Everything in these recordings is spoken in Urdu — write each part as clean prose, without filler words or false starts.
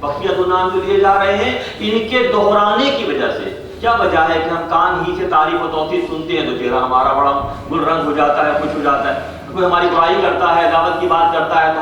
بقیت النام جو لیے جا رہے ہیں ان کے دہرانے کی وجہ سے کیا وجہ ہے کہ ہم کان ہی سے تعریف و توصیف سنتے ہیں تو چہرہ ہمارا بڑا گل رنگ ہو جاتا ہے، خوش ہو جاتا ہے. کوئی ہماری برائی کرتا ہے، دعوت کی بات کرتا ہے تو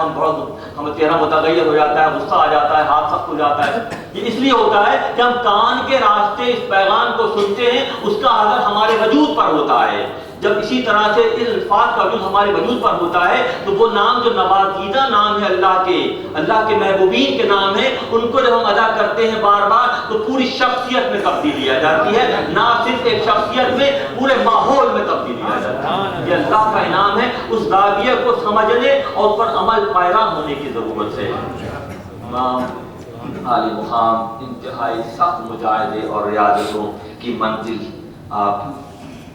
ہم چہرہ متغیر ہو جاتا ہے، غصہ آ جاتا ہے، ہاتھ سخت ہو جاتا ہے. یہ اس لیے ہوتا ہے کہ ہم کان کے راستے اس پیغام کو سنتے ہیں، اس کا اثر ہمارے وجود پر ہوتا ہے. جب اسی طرح سے اس الفاظ کا وجود ہمارے وجود پر ہوتا ہے تو وہ نام جو نوازیدہ نام ہے اللہ کے محبوبین کے نام ہے، ان کو جب ہم ادا کرتے ہیں بار بار تو پوری شخصیت میں تبدیلی آ جاتی ہے. نہ صرف ایک شخصیت میں، پورے ماحول میں تبدیلی آ جاتی ہے. یہ اللہ کا انعام ہے. اس زاویے کو سمجھنے اور اس پر عمل پیرا ہونے کی ضرورت ہے. امام علی مقام انتہائی سخت مجاہدے اور ریاضتوں کی منزل آپ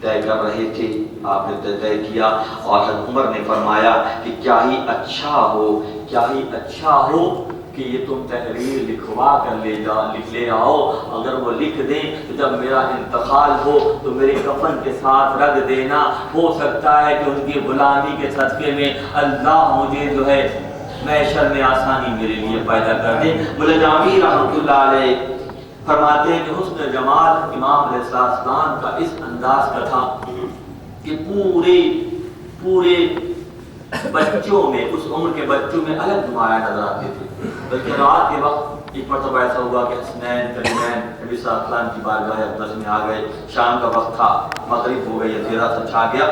طے کر رہے تھے، آپ نے طے کیا اور حضرت عمر نے فرمایا کہ کیا ہی اچھا ہو کہ یہ تم تحریر لکھوا کر لکھ لے آؤ. اگر وہ لکھ دیں تو جب میرا انتقال ہو تو میرے کفن کے ساتھ رکھ دینا. ہو سکتا ہے کہ ان کی غلامی کے صدقے میں اللہ مجھے جو ہے محشر میں آسانی میرے لیے پیدا کر دے. مولا جامی رحمۃ اللہ علیہ فرماتے ہیں کہ حسن جمال امام علیہ السلام کا اس انداز کا تھا کہ پورے بچوں میں، اس عمر کے بچوں میں الگ نمایاں نظر آتے تھے. بلکہ رات کے وقت ایک مرتبہ ایسا ہوا کہ حسنین کریمین نبی صلی اللہ علیہ وسلم کی بارگاہ اقدس میں آ گئے. شام کا وقت تھا، مغرب ہو گئی، اندھیرا سا چھا گیا.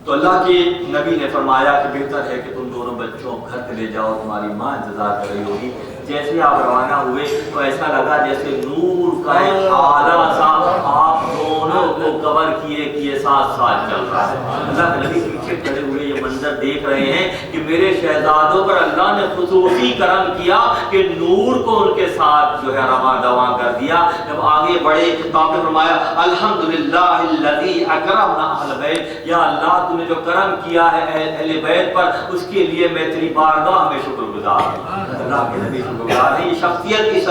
تو اللہ کے نبی نے فرمایا کہ بہتر ہے کہ تم دونوں بچوں گھر پہ لے جاؤ، تمہاری ماں انتظار کر رہی ہوگی. جیسے آپ روانہ ہوئے تو ایسا لگا جیسے نور کا ایک آلہ سا آپ دونوں کو کور کیے ساتھ چل رہا ہے. اللہ کے نبی پیچھے کھڑے ہوئے یہ منظر دیکھ رہے ہیں کہ میرے شہزادوں پر اللہ نے خصوصی کرم کیا کہ نور کو ان کے ساتھ جو ہے رواں دواں کر دیا. جب آگے بڑھے تو آپ نے فرمایا الحمدللہ الذی اکرمنا اہل بیت، یا اللہ تو نے جو کرم کیا ہے اہل بیت پر، اس کے لیے میں تیری بارگاہ میں شکر گزار ہوں. اللہ کے نبی یہ شخصیت اس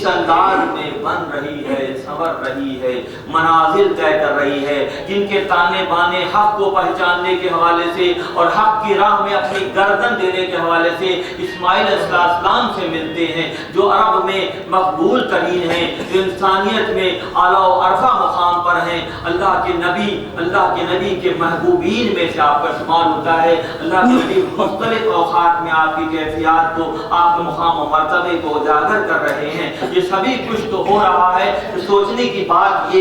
انداز میں بن رہی ہے، سنور رہی ہے، منازل طے کر رہی ہے، جن کے تانے بانے حق کو پہچاننے کے حوالے سے اور حق کی راہ میں اپنی گردن دینے کے حوالے سے اسماعیل علیہ السلام سے ملتے ہیں، جو عرب میں مقبول ترین ہیں، جو انسانیت میں اعلیٰ و عرفہ مقام پر ہیں. اللہ کے نبی کے محبوبین میں سے آپ کا شمار ہوتا ہے. اللہ کے نبی مختلف اوقات میں آپ کی کیفیات کو، آپ کے مقام و مرتبے کو اجاگر کر رہے ہیں. یہ سبھی کچھ تو ہو رہا ہے. سوچنے کی بات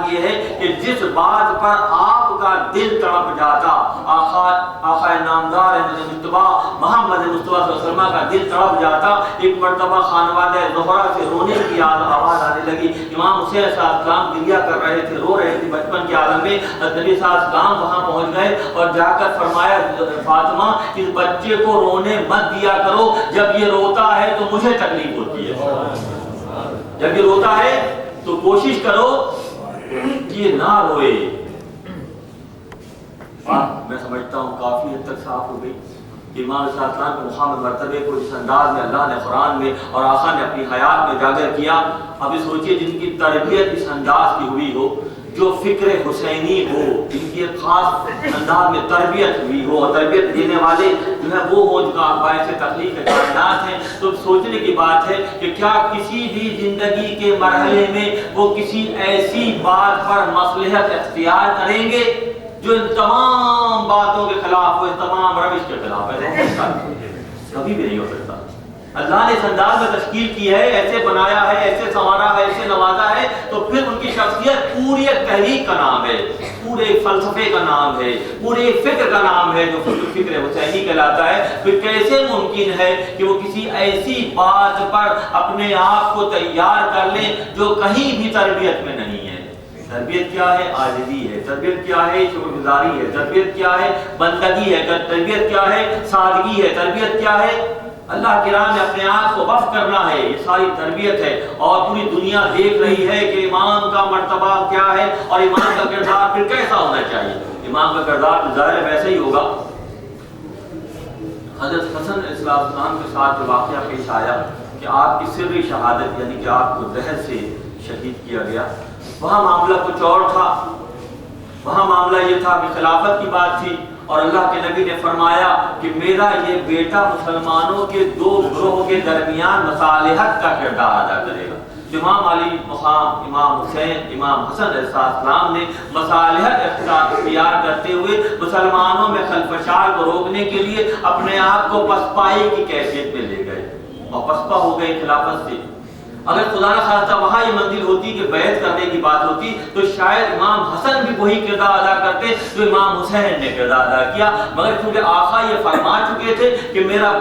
یہ ہے کہ جس بات پر آپ کا دل تڑپ جاتا، آقا نامدار مصطفیٰ محمد مصطفیٰ صلی اللہ علیہ وسلم کا دل تڑپ جاتا. ایک مرتبہ خانوادہ زہرا سے رونے کی آواز آنے لگی. امام حسین علیہ السلام گریہ کر رہے تھے، رو رہے تھے بچپن کے عالم میں. نبی صلی اللہ علیہ وسلم وہاں پہنچ گئے اور جا کر فرمایا فاطمہ اس بچے کو رونے مت دیا کرو، جب یہ روتا ہے تو مجھے تکلیف ہوتی ہے. جب یہ روتا ہے تو کوشش کرو یہ نہ روئے. میں سمجھتا ہوں کافی حد تک صاف ہو گئی. امام صلی اللہ علیہ وسلم کے مقام مرتبے کو جس انداز میں اللہ نے قرآن میں اور آقا نے اپنی حیات میں اجاگر کیا. ابھی سوچئے جن کی تربیت اس انداز کی ہوئی ہو، جو فکر حسینی ہو، جن کی ایک خاص انداز میں تربیت ہوئی ہو اور تربیت دینے والے جو ہے وہ ہو جو باعث تخلیق کائنات ہیں، تو سوچنے کی بات ہے کہ کیا کسی بھی زندگی کے مرحلے میں وہ کسی ایسی بات پر مصلحت اختیار کریں گے جو ان تمام باتوں کے خلاف ہو، اس تمام روش کے خلاف ہے؟ کبھی بھی نہیں ہو سکتا. اللہ نے اس انداز میں تشکیل کی ہے، ایسے بنایا ہے، ایسے سنوارا ہے، ایسے نوازا ہے، تو پھر ان کی شخصیت پوری ایک تحریک کا نام ہے، پورے فلسفے کا نام ہے، پورے فکر کا نام ہے جو فکر حسینی کہلاتا ہے. پھر کیسے ممکن ہے کہ وہ کسی ایسی بات پر اپنے آپ کو تیار کر لیں جو کہیں بھی تربیت میں نہیں ہے؟ تربیت کیا ہے؟ عاجزی ہے. تربیت کیا ہے؟ شکر گزاری ہے. تربیت کیا ہے؟ بندگی ہے. تربیت کیا ہے؟ سادگی ہے. تربیت کیا ہے؟ اللہ کی راہ میں اپنے آپ کو وقف کرنا ہے. یہ ساری تربیت ہے. اور پوری دنیا دیکھ رہی ہے کہ امام کا مرتبہ کیا ہے اور امام کا کردار پھر کیسا ہونا چاہیے. امام کا کردار ظاہر ویسے ہی ہوگا. حضرت حسن علیہ السلام کے ساتھ جو واقعہ پیش آیا کہ آپ کی سری شہادت یعنی کہ آپ کو زہر سے شہید کیا گیا، وہاں معاملہ کچھ اور تھا. وہاں معاملہ یہ تھا کہ خلافت کی بات تھی اور اللہ کے نبی نے فرمایا کہ میرا یہ بیٹا مسلمانوں کے دو گروہ کے درمیان مصالحت کا کردار ادا کرے گا۔ امام علی مقام، امام حسین، امام حسن علیہ السلام نے مصالحت اختیار کرتے ہوئے مسلمانوں میں خلفشار کو روکنے کے لیے اپنے آپ کو پسپائی کی کیفیت میں لے گئے اور پسپا ہو گئے خلافت سے۔ اگر خدا نہ خواستہ وہاں یہ منزل ہوتی کہ بیعت کرنے کی بات ہوتی تو شاید امام حسن بھی وہی کردار ادا کرتے جو امام حسین نے کردار ادا کیا، مگر کیونکہ آقا یہ فرما چکے تھے کہ میرا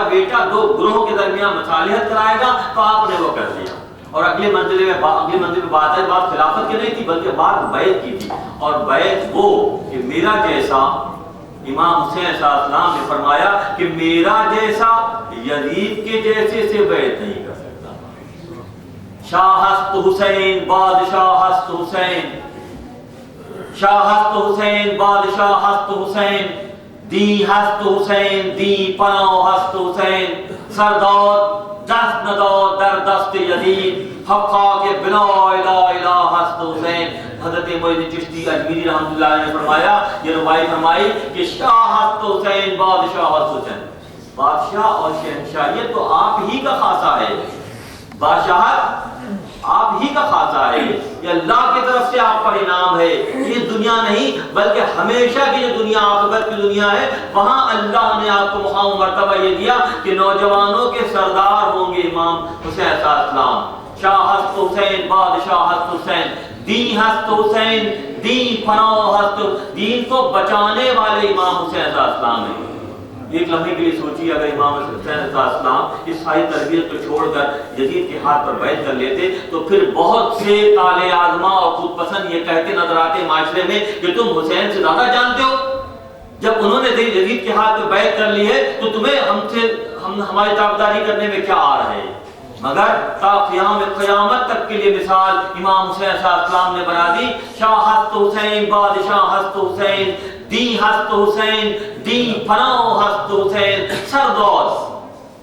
بیٹا دو گروہوں کے درمیان مصالحت کرائے گا، تو آپ نے وہ کر دیا۔ اور اگلے منزل میں بات خلافت کی نہیں تھی بلکہ بات بیعت کی تھی، اور بیعت وہ کہ میرا جیسا، امام حسین علیہ السلام نے فرمایا کہ میرا جیسا یزید کے جیسے سے بیعت نہیں کر سکتا۔ شاہ ہست حسین بادشاہ ہست حسین، شاہ ہست حسین بادشاہ ہست حسین، دی ہست حسین دی پناہ ہست حسین، سرداد دست نداد در دست یزید، حقا کے بنا الہ الہ ہست حسین۔ حضرت معین چشتی اجمیری رحمۃ اللہ علیہ نے فرمایا، یہ روایت فرمائی کہ شاہ ہست حسین بادشاہ ہست حسین، بادشاہ اور شہنشاہیت تو آپ ہی کا خاصہ ہے، بادشاہت آپ ہی کا خاصہ ہے، یہ اللہ کی طرف سے آپ پر انعام ہے۔ یہ دنیا نہیں بلکہ ہمیشہ کی جو دنیا عاقبت کی دنیا ہے، وہاں اللہ نے آپ کو مقام مرتبہ یہ دیا کہ نوجوانوں کے سردار ہوں گے امام حسین علیہ السلام۔ شاہ ہست حسین بادشاہ ہست حسین، دین ہست حسین دین پناہ ہست، دین کو بچانے والے امام حسین علیہ السلام ہیں۔ ایک لمحے کے لیے سوچیے اگر امام حسین علیہ السلام اس ساری تربیت کو چھوڑ کر یزید کے ہاتھ پر بیعت کر لیتے تو پھر بہت سے طالع آزما اور خود پسند یہ کہتے نظر آتے معاشرے میں کہ تم حسین سے زیادہ جانتے ہو، جب انہوں نے یزید کے ہاتھ پہ بیعت کر لی ہے تو تمہیں ہماری تابعداری کرنے میں کیا آ رہا ہے۔ مگر تا قیامت تک کے لیے مثال امام حسین علیہ السلام نے بنا دی۔ شاہ ہست حسین بادشاہ ہست حسین، دی ہست حسین دی پناہ ہست حسین، سرداد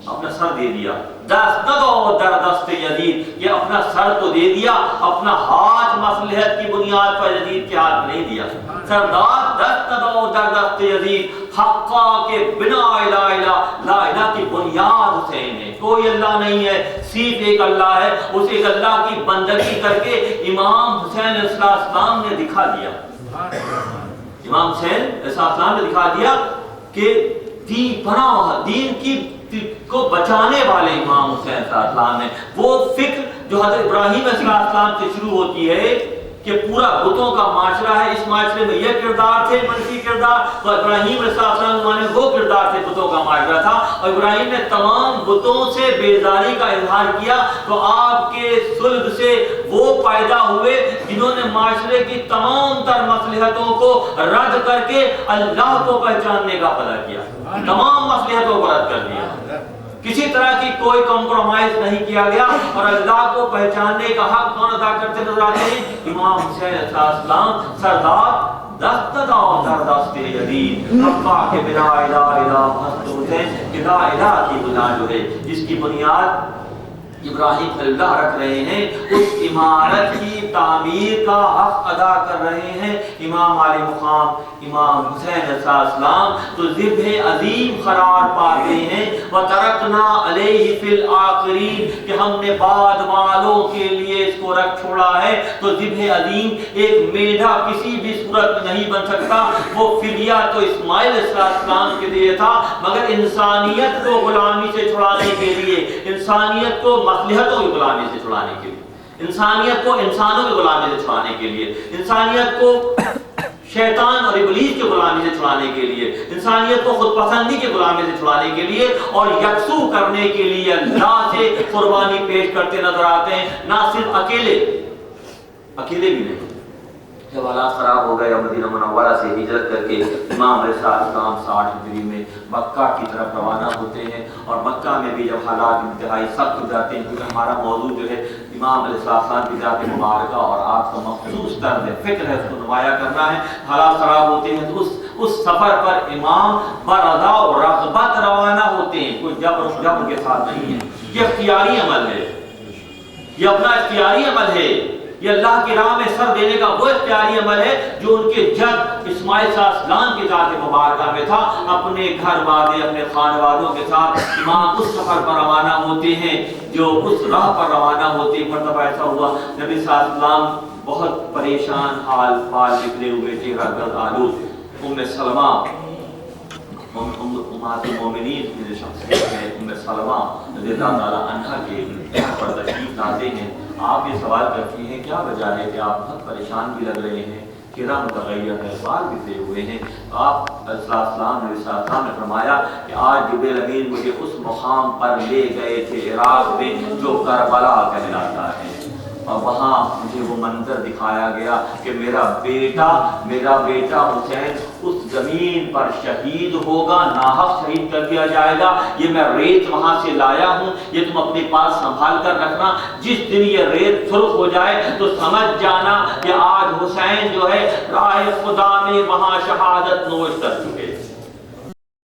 اپنا سر دے دیا، دست ندو در دست یزید، یہ اپنا سر تو دے دیا، اپنا ہاتھ مصلحت کی بنیاد پر یزید کے ہاتھ میں نہیں دیا۔ سردار دست ندو در دست یزید، حقا کے بنا الہ الہ، لا الہ کی بنیاد حسین ہے، کوئی اللہ نہیں ہے، صرف ایک اللہ ہے۔ اس ایک اللہ کی بندگی کر کے امام حسین علیہ السلام نے دکھا دیا، امام حسین علیہ السلام نے دکھا دیا کہ دین پناہ، دین کی کو بچانے والے امام حسین علیہ السلام نے وہ فکر جو حضرت ابراہیم علیہ السلام سے شروع ہوتی ہے کہ پورا بتوں کا معاشرہ ہے، اس معاشرے میں یہ کردار تھے منفی کردار، تو ابراہیم علیہ السلام نے وہ کردار تھے بتوں کا معاشرہ تھا، اور ابراہیم نے تمام بتوں سے بیزاری کا اظہار کیا تو آپ کے صلب سے وہ پیدا ہوئے جنہوں نے معاشرے کی تمام تر مصلحتوں کو رد کر کے اللہ کو پہچاننے کا فیصلہ کیا، تمام مصلحتوں کو رد کر دیا، کسی طرح کی کوئی کمپرومائز نہیں کیا گیا، اور اللہ کو پہچاننے کا حق کون ادا کرتے نظر آتے ہیں؟ امام حسین علیہ السلام، سردار دست ندو در دست یزید، حقا کے بنا الہ الہ ہست حسین، کہ لا الہ کی بنیاد جو ہے جس کی بنیاد ابراہیم صلی اللہ رکھ رہے ہیں، اس عمارت کی تعمیر کا حق ادا کر رہے ہیں امام علی مقام امام حسین علیہ السلام، تو ذبح عظیم قرار پاتے ہیں۔ وَتَرَكْنَا عَلَيْهِ فِي الْآخِرِينَ، کہ ہم نے بعد والوں کے لیے اس کو رکھ چھوڑا ہے۔ تو ذبح عظیم ایک میڈھا کسی بھی صورت میں نہیں بن سکتا، وہ فدیہ تو اسماعیل علیہ السلام کے لیے تھا، مگر انسانیت کو غلامی سے چھڑانے کے لیے، انسانیت کو مصلحتوں کی غلامی سے چھڑانے کے لیے، انسانیت کو انسانوں کی غلامی سے چھڑانے کے لیے، انسانیت کو شیطان اور ابلیس کی غلامی سے چھڑانے کے لیے، انسانیت کو خود پسندی کی غلامی سے چھڑانے کے لیے اور یکسو کرنے کے لیے اللہ سے قربانی پیش کرتے نظر آتے ہیں۔ نہ صرف اکیلے بھی نہیں، جب حالات خراب ہو گئے مدینہ منورہ سے ہجرت کر کے امام علیہ السلام 60 ہجری میں مکہ کی طرف روانہ ہوتے ہیں، اور مکہ میں بھی جب حالات انتہائی سخت ہو جاتے ہیں، کیونکہ ہمارا موضوع جو ہے امام علیہ السلام کی ذات مبارکہ اور آپ کا مخصوص طرز فکر ہے، اس کو نمایاں کرنا ہے، حالات خراب ہوتے ہیں تو اس سفر پر امام برضا و رغبت روانہ ہوتے ہیں، کوئی جبر کے ساتھ نہیں ہے، یہ اختیاری عمل ہے، یہ اپنا اختیاری عمل ہے یہ اللہ کی راہ میں سر دینے کا وہ اختیاری عمل ہے جو ان کے جد اسماعیل صلی اللہ علیہ وسلم کی ذات مبارکہ میں تھا۔ اپنے گھر والے، اپنے خانوادوں کے ساتھ امام اس سفر پر روانہ ہوتے ہیں جو اس راہ پر روانہ ہوتے ہیں۔ مرتبہ ایسا ہوا نبی صلی اللہ علیہ وسلم بہت پریشان حال پال نکلے ہوئے، چہرہ درد آلود۔ ام سلمہ امہات المومنین کی جو شخصیت ہے، ام سلمہ رضی اللہ تعالیٰ عنہ کے گھر پر تشریف لاتے ہیں۔ آپ یہ سوال کرتی ہیں کیا وجہ ہے کہ آپ بہت پریشان بھی لگ رہے ہیں، چہرہ متغیر ہے، بال بکھرے ہوئے ہیں؟ آپ صلی اللہ علیہ وسلم نے فرمایا کہ آج جبریل امین مجھے اس مقام پر لے گئے تھے عراق میں جو کربلا کہلاتا ہے، اور وہاں مجھے وہ منظر دکھایا گیا کہ میرا بیٹا حسین اس زمین پر شہید ہوگا، ناحق شہید کر دیا جائے گا۔ یہ میں ریت وہاں سے لایا ہوں، یہ تم اپنے پاس سنبھال کر رکھنا، جس دن یہ ریت سرخ ہو جائے تو سمجھ جانا کہ آج حسین جو ہے راہ خدا میں وہاں شہادت نوش کر چکے